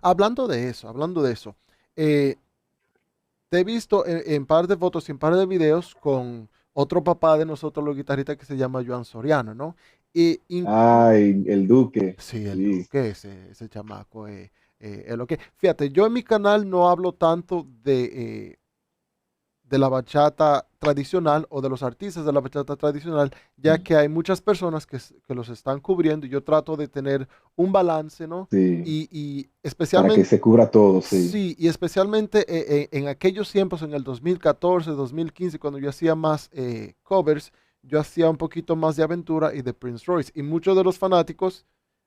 hablando de eso, eh, te he visto en par de fotos y en par de videos con otro papá de nosotros, los guitarristas, que se llama Joan Soriano, ¿no? Y Ay, el Duque. sí, el Sí, Duque, ese chamaco, es lo que. Fíjate, yo en mi canal no hablo tanto de la bachata tradicional o de los artistas de la bachata tradicional, ya que hay muchas personas que los están cubriendo y yo trato de tener un balance, ¿no? sí. Y Para que especialmente, se cubra todo, sí. sí, y especialmente en aquellos tiempos, en el 2014, 2015, cuando yo hacía más covers, yo hacía un poquito más de aventura y de Prince Royce. Y muchos de los fanáticos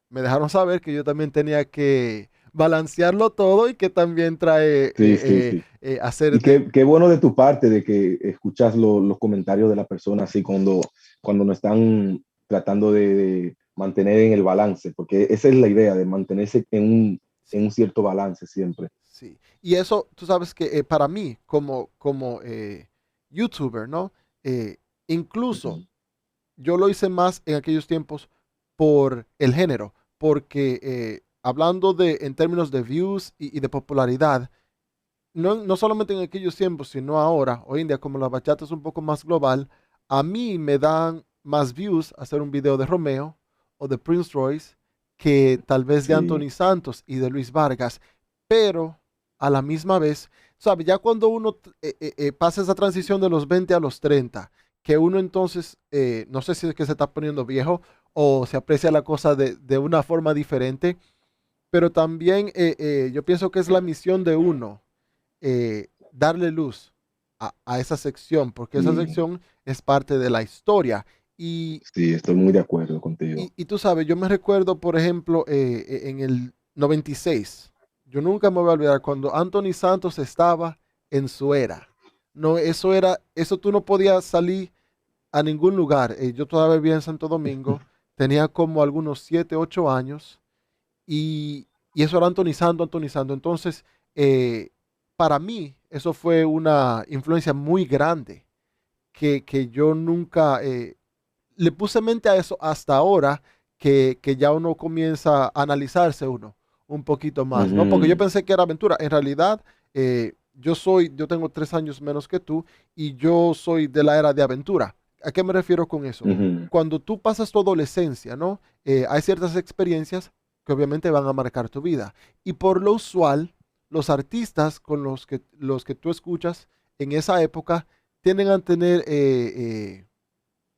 me dejaron saber que yo también tenía que balancearlo todo y que también trae Sí, sí, sí. hacer Y de. qué bueno de tu parte de que escuchas los comentarios de la persona así cuando no están tratando de mantener en el balance, porque esa es la idea, de mantenerse en Sí, un cierto balance siempre. sí. Y eso, tú sabes que para mí, como YouTuber, ¿no? Eh, Incluso Ujú. yo lo hice más en aquellos tiempos por el género, porque hablando en términos de views y de popularidad, no solamente en aquellos tiempos, sino ahora, hoy en día, como la bachata es un poco más global, a mí me dan más views hacer un video de Romeo o de Prince Royce que tal vez de Sí, Anthony Santos y de Luis Vargas, pero a la misma vez, ¿sabes? Ya cuando uno pasa esa transición de los 20 a los 30, que uno entonces, no sé si es que se está poniendo viejo o se aprecia la cosa de una forma diferente, pero también yo pienso que es la misión de uno darle luz a esa sección, porque esa sí, sección es parte de la historia. Y, sí, estoy muy de acuerdo contigo. y tú sabes, yo me recuerdo, por ejemplo, en el 96, yo nunca me voy a olvidar cuando Anthony Santos estaba en su era. No, eso tú no podías salir a ningún lugar. Yo todavía vivía en Santo Domingo, tenía como algunos 7 8 años y eso era Anthony Santos. Entonces, eh, para mí, eso fue una influencia muy grande que yo nunca le puse mente a eso hasta ahora que ya uno comienza a analizarse uno un poquito más, ¿no? Porque yo Ujú, pensé que era aventura. En realidad, yo tengo 3 años menos que tú y yo soy de la era de aventura. ¿A qué me refiero con eso? ujú. Cuando tú pasas tu adolescencia, ¿no? Hay ciertas experiencias que obviamente van a marcar tu vida. Y por lo usual, los artistas con los que tú escuchas en esa época tienden a tener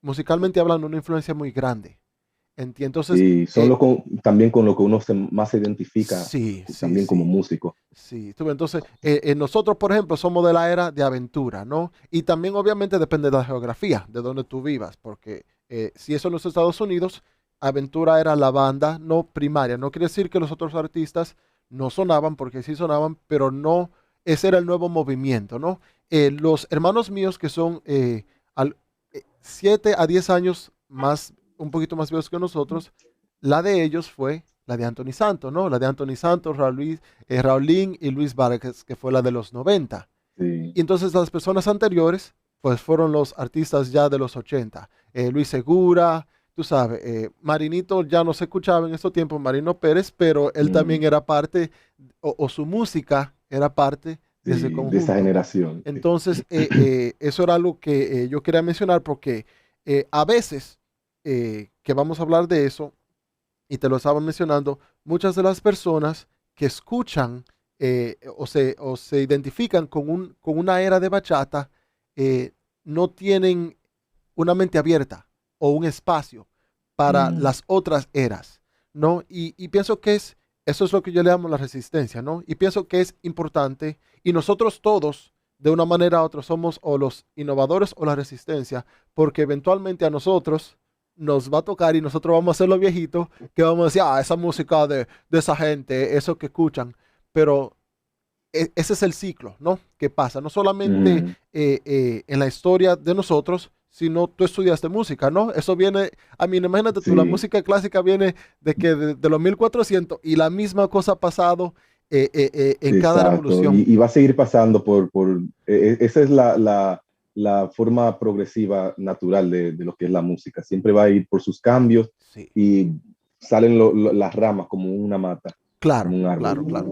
musicalmente hablando, una influencia muy grande. Entonces, Sí, también con lo que uno más se identifica sí, sí, también como sí, músico. sí. Entonces, nosotros, por ejemplo, somos de la era de aventura, ¿no? Y también, obviamente, depende de la geografía, de donde tú vivas, porque si eso en los Estados Unidos, aventura era la banda no primaria. No quiere decir que los otros artistas no sonaban, porque sí sonaban, pero no, ese era el nuevo movimiento, ¿no? Los hermanos míos que son 7 a 10 años más, un poquito más viejos que nosotros, la de ellos fue la de Anthony Santos, ¿no? La de Anthony Santos, Raulín y Luis Vargas, que fue la de los 90. Sí, Y entonces las personas anteriores, pues fueron los artistas ya de los 80. Luis Segura, tú sabes, Marinito ya no se escuchaba en estos tiempos, Marino Pérez, pero él también mm, era parte, o su música era parte de ese sí, de esa conjunto. generación. Sí. Entonces, eso era algo que yo quería mencionar porque a veces que vamos a hablar de eso, y te lo estaba mencionando, muchas de las personas que escuchan o se identifican con una era de bachata, eh, no tienen una mente abierta o un espacio para Mm, las otras eras, ¿no? Y pienso que eso es lo que yo le llamo la resistencia, ¿no? Y pienso que es importante y nosotros todos, de una manera u otra, somos o los innovadores o la resistencia, porque eventualmente a nosotros nos va a tocar y nosotros vamos a ser los viejitos que vamos a decir, esa música de esa gente, eso que escuchan, pero ese es el ciclo, ¿no? Que pasa, no solamente mm, en la historia de nosotros, sino tú estudiaste música, ¿no? Eso viene, a mí, imagínate tú, la sí, música clásica viene de los 1400 y la misma cosa ha pasado en cada exacto. revolución. Y va a seguir pasando esa es la forma progresiva natural de lo que es la música. Siempre va a ir por sus cambios Sí, y salen las ramas como una mata, como claro, un árbol. claro, claro.